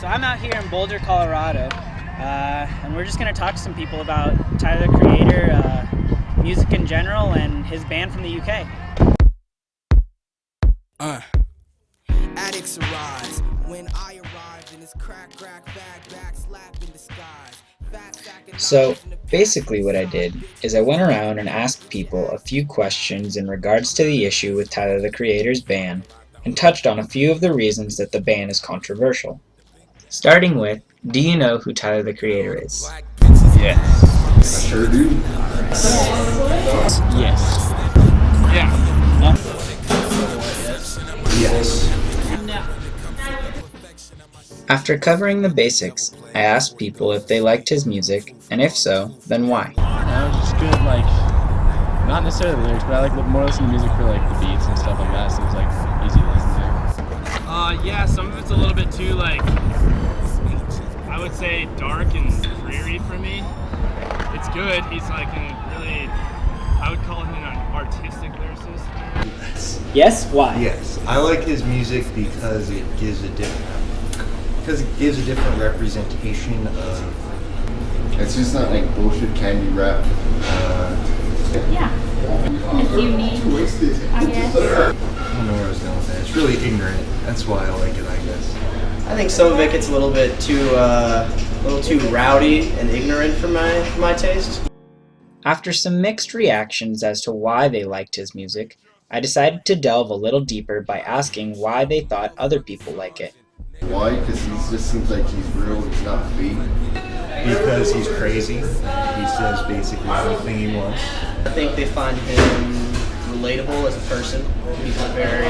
I'm out here in Boulder, Colorado, and we're just going to talk to some people about Tyler, the Creator, music in general, and his band from the UK. Addicts arise when I arrive in this crack, back, slap in disguise. So basically what I did is I went around and asked people a few questions in regards to the issue with Tyler, the Creator's band, and touched on a few of the reasons that the ban is controversial. Starting with, do you know who Tyler, the Creator is? Yes. I sure do. Yes. Yeah. No. Yes. After covering the basics, I asked people if they liked his music, and if so, then why. It was just good, like, not necessarily the lyrics, but I like more listening to music for like the beats and stuff like that. Seems like easy to listen to. Yeah, some of it's a little bit too, like, I would say dark and dreary for me. It's good. He's like I would call him an artistic lyricist. Yes? Why? Yes. I like his music because it gives a different representation of. It's just not like bullshit candy rap. Yeah. It's unique, I guess. I don't know where I was going with that. It's really ignorant. That's why I like it, I guess. I think some of it gets a little too rowdy and ignorant for my taste. After some mixed reactions as to why they liked his music, I decided to delve a little deeper by asking why they thought other people like it. Why? Because he just seems like he's real, he's not fake. Because he's crazy. He says basically anything he wants. I think they find him relatable as a person. He's a very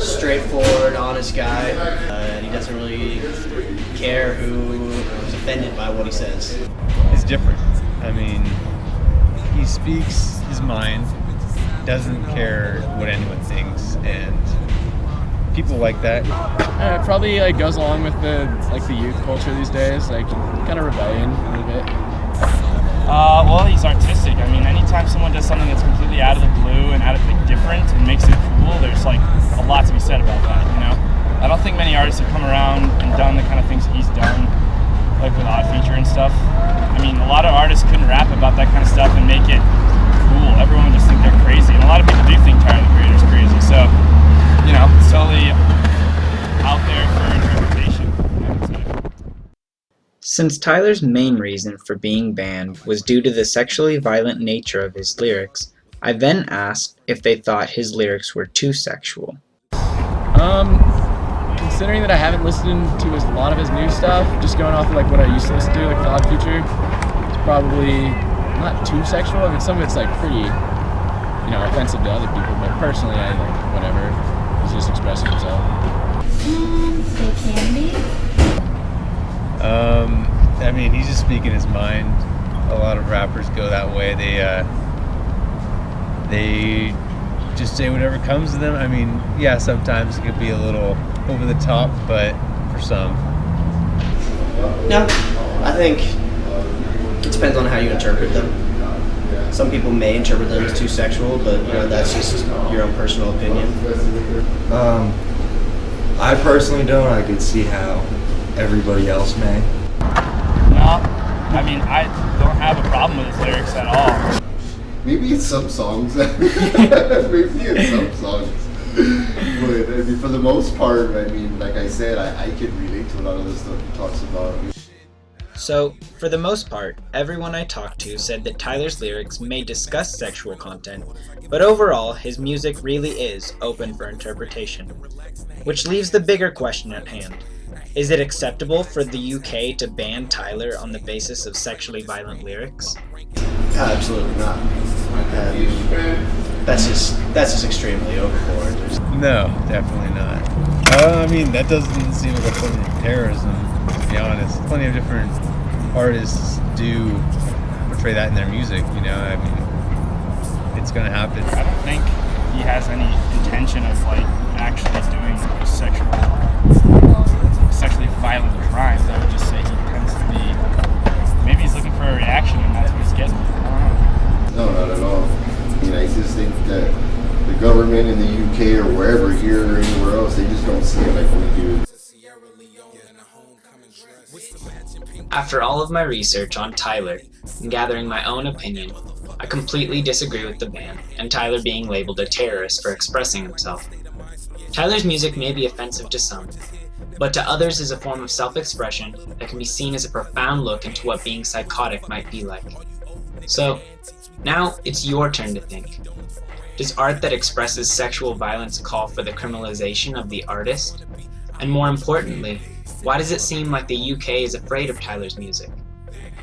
straightforward, honest guy, and he doesn't really care who's offended by what he says. It's different. I mean, he speaks his mind, doesn't care what anyone thinks, and people like that. It probably like goes along with the youth culture these days, like kind of rebellion a little bit. Well, he's artistic. I mean, anytime someone does something that's completely out of the blue and out of the different and makes it cool, there's like a lot to be said about that, you know? I don't think many artists have come around and done the kind of things he's done, like with Odd Feature and stuff. I mean, a lot of artists couldn't rap about that kind of stuff and make it cool. Everyone would just think they're crazy. And a lot of people do think Tyler, the Creator's crazy. So, you know, it's totally out there for interpretation, I would say. Since Tyler's main reason for being banned was due to the sexually violent nature of his lyrics, I then asked if they thought his lyrics were too sexual. Considering that I haven't listened to a lot of his new stuff, just going off of like what I used to listen to, like the Odd Future, it's probably not too sexual. I mean, some of it's like pretty, offensive to other people, but personally I like whatever. He's just expressing himself. They can be. I mean, he's just speaking his mind. A lot of rappers go that way. They just say whatever comes to them. I mean, yeah, sometimes it could be a little over the top, but for some. No, I think it depends on how you interpret them. Some people may interpret them as too sexual, but that's just your own personal opinion. I personally don't. I could see how everybody else may. No, I mean, I don't have a problem with his lyrics at all. Maybe in some songs. Maybe in some songs. But I mean, for the most part, I mean, like I said, I could relate to a lot of the stuff he talks about. So, for the most part, everyone I talked to said that Tyler's lyrics may discuss sexual content, but overall, his music really is open for interpretation. Which leaves the bigger question at hand. Is it acceptable for the UK to ban Tyler on the basis of sexually violent lyrics? Absolutely not. That's just extremely overboard. No, definitely not. I mean, that doesn't seem like a form of terrorism, to be honest. Plenty of different artists do portray that in their music, I mean, it's gonna happen. I don't think he has any intention of like actually doing sexually violent crimes. I would just say he tends to be, maybe he's looking for a reaction and that's what he's getting. I don't know. No, not at all. I mean, I just think that the government in the UK or wherever, here or anywhere else, they just don't see it like we do. After all of my research on Tyler and gathering my own opinion, I completely disagree with the ban and Tyler being labeled a terrorist for expressing himself. Tyler's music may be offensive to some, but to others is a form of self-expression that can be seen as a profound look into what being psychotic might be like. So, now it's your turn to think. Does art that expresses sexual violence call for the criminalization of the artist? And more importantly, why does it seem like the UK is afraid of Tyler's music?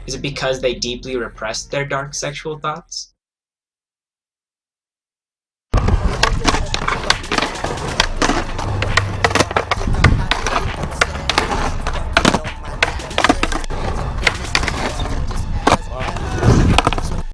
Is it because they deeply repressed their dark sexual thoughts?